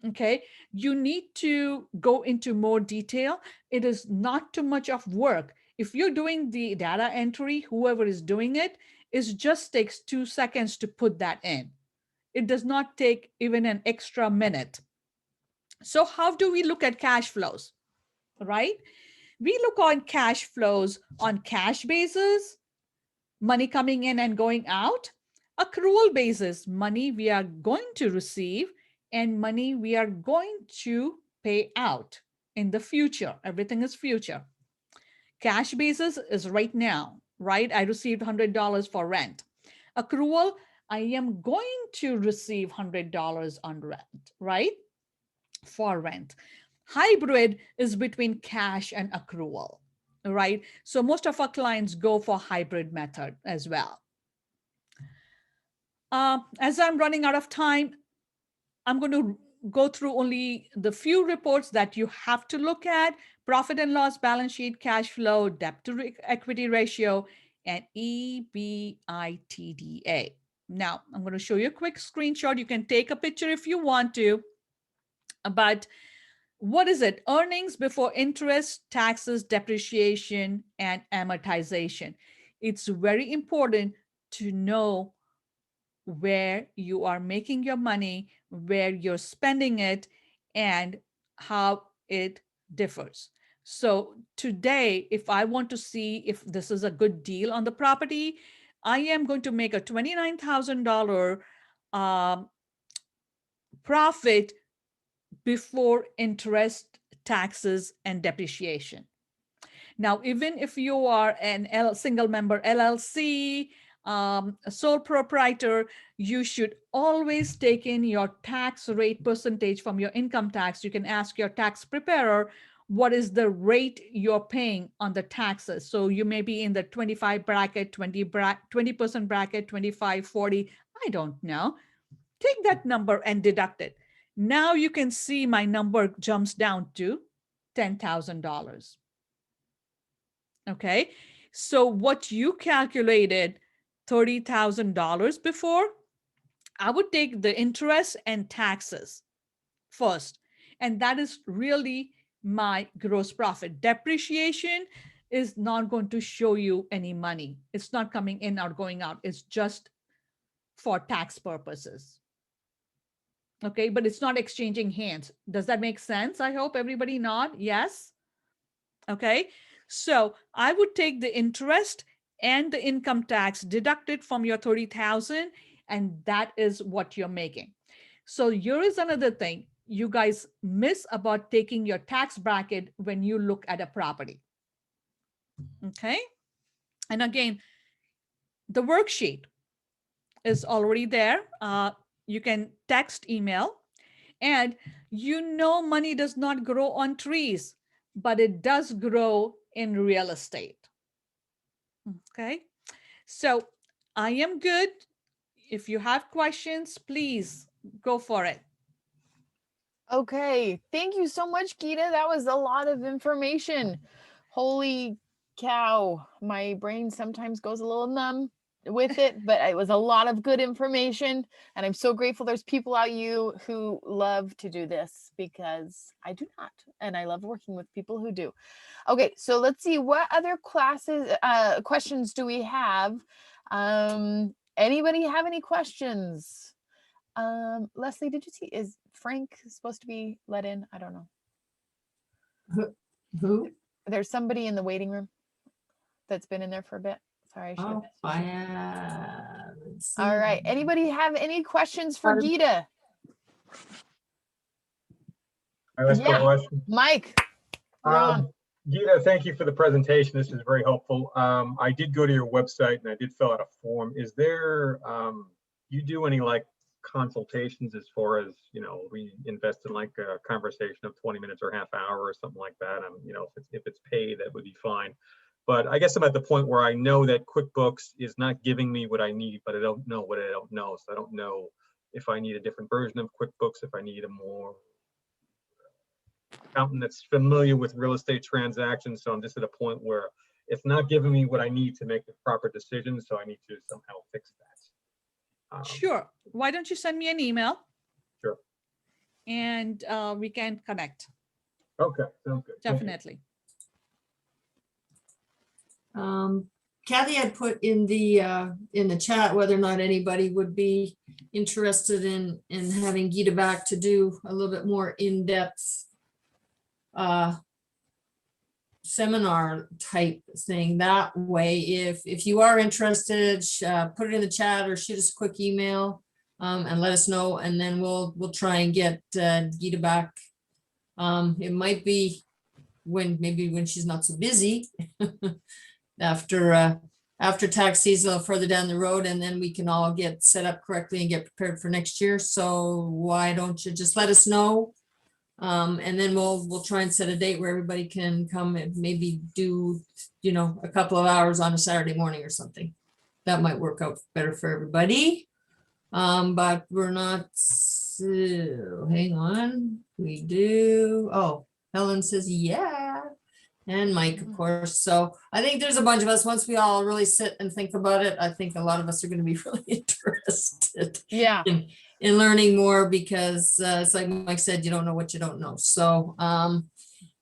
Okay, you need to go into more detail. It is not too much of work. If you're doing the data entry, whoever is doing it, it just takes 2 seconds to put that in. It does not take even an extra minute. So how do we look at cash flows, right? We look on cash flows on cash basis, money coming in and going out, accrual basis, money we are going to receive, and money we are going to pay out in the future. Everything is future. Cash basis is right now, right? I received $100 for rent. Accrual, I am going to receive $100 on rent, right? For rent. Hybrid is between cash and accrual, right? So most of our clients go for hybrid method as well. As I'm running out of time, I'm going to go through only the few reports that you have to look at: profit and loss, balance sheet, cash flow, debt to equity ratio, and EBITDA. Now, I'm going to show you a quick screenshot. You can take a picture if you want to, but what is it? Earnings before interest, taxes, depreciation, and amortization. It's very important to know where you are making your money, where you're spending it, and how it differs. So today, if I want to see if this is a good deal on the property, I am going to make a $29,000 profit before interest, taxes, and depreciation. Now, even if you are an single member LLC, a sole proprietor, you should always take in your tax rate percentage from your income tax. You can ask your tax preparer, what is the rate you're paying on the taxes? So you may be in the 25 bracket, 20% bracket, 25, 40, I don't know. Take that number and deduct it. Now you can see my number jumps down to $10,000. Okay, so what you calculated $30,000 before, I would take the interest and taxes first, and that is really my gross profit. Depreciation is not going to show you any money. It's not coming in or going out. It's just for tax purposes. Okay, but it's not exchanging hands. Does that make sense? I hope everybody nod. Yes. Okay, so I would take the interest and the income tax deducted from your 30,000, and that is what you're making. So here is another thing you guys miss about taking your tax bracket when you look at a property. Okay, and again, the worksheet is already there. You can text, email, and you know money does not grow on trees, but it does grow in real estate. Okay, so I am good. If you have questions, please go for it. Okay, thank you so much, Geeta. That was a lot of information. Holy cow, my brain sometimes goes a little numb with it, but it was a lot of good information. And I'm so grateful there's people out you who love to do this, because I do not. And I love working with people who do. Okay, so let's see, what other questions do we have? Anybody have any questions? Leslie, did you see, is Frank supposed to be let in? I don't know. Who? There's somebody in the waiting room that's been in there for a bit. Sorry, I should have Oh, messaged I you. haven't All right, seen- anybody have any questions for Geeta? I ask Yeah. a question. Mike, you're on. Geeta, thank you for the presentation. This is very helpful. I did go to your website and I did fill out a form. Is there, you do any like consultations as far as, we invest in like a conversation of 20 minutes or half hour or something like that? If it's paid, that would be fine. But I guess I'm at the point where I know that QuickBooks is not giving me what I need, but I don't know what I don't know. So I don't know if I need a different version of QuickBooks, if I need a more accountant that's familiar with real estate transactions. So I'm just at a point where it's not giving me what I need to make the proper decisions. So I need to somehow fix that. Sure. Why don't you send me an email? Sure. And we can connect, Okay, sounds good. Thank you. definitely. Kathy had put in the chat whether or not anybody would be interested in having Geeta back to do a little bit more in-depth seminar type thing. That way, if you are interested, put it in the chat or shoot us a quick email and let us know, and then we'll try and get Geeta back. It might be maybe when she's not so busy after tax season, a little further down the road, and then we can all get set up correctly and get prepared for next year. So why don't you just let us know? And then we'll try and set a date where everybody can come and maybe do, a couple of hours on a Saturday morning or something. That might work out better for everybody. But we're not, hang on, we do. Oh, Helen says, yeah. And Mike, of course. So I think there's a bunch of us, once we all really sit and think about it, I think a lot of us are going to be really interested Yeah. in learning more, because it's like Mike said, you don't know what you don't know. So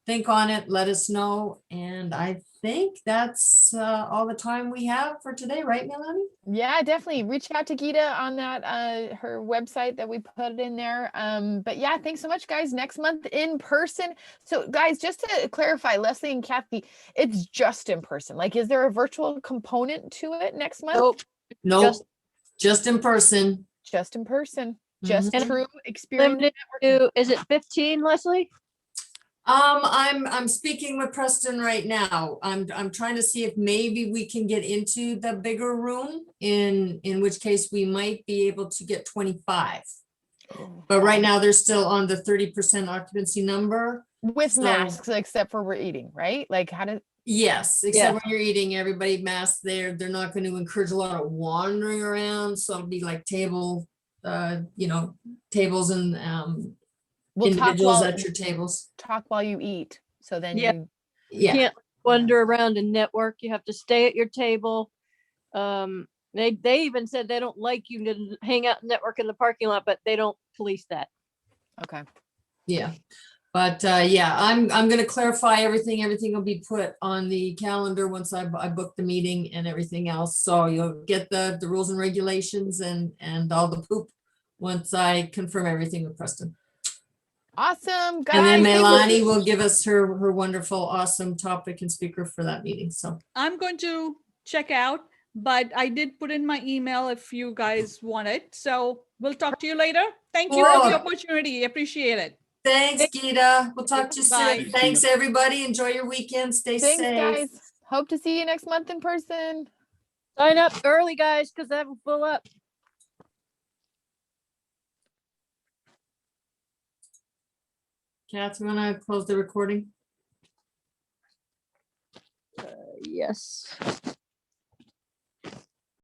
think on it, let us know. And I think that's all the time we have for today, right, Melanie? Yeah, definitely reach out to Geeta on that her website that we put in there. But yeah, thanks so much, guys. Next month in person. So guys, just to clarify, Leslie and Kathy, it's just in person. Like, is there a virtual component to it next month? Nope. Nope, just in person. Just in person, just And true experience. limited to, is it 15, Leslie? I'm speaking with Preston right now. I'm trying to see if maybe we can get into the bigger room, in which case we might be able to get 25. But right now they're still on the 30% occupancy number. With So- masks, except for we're eating, right? Like, how does, Yes, except when you're eating, everybody masked there. They're not going to encourage a lot of wandering around. So it'll be like tables and we'll individuals at your tables. talk while you eat. So then Yeah. you, Yeah. Can't wander around and network. You have to stay at your table. They even said they don't like you to hang out and network in the parking lot, but they don't police that. okay. Yeah. But yeah, I'm going to clarify everything. Everything will be put on the calendar once I book the meeting and everything else. So you'll get the rules and regulations and all the poop once I confirm everything with Preston. Awesome, guys. And then thank you. Melanie will give us her wonderful, awesome topic and speaker for that meeting. So I'm going to check out, but I did put in my email if you guys want it. So we'll talk to you later. Thank you for the Cool. opportunity. Appreciate it. thanks, Geeta. We'll talk to you Bye. soon. Thanks, everybody. Enjoy your weekend. Stay Thanks, safe. guys. Hope to see you next month in person. Sign up early, guys, because that will fill up. Kathy, want to close the recording? Yes.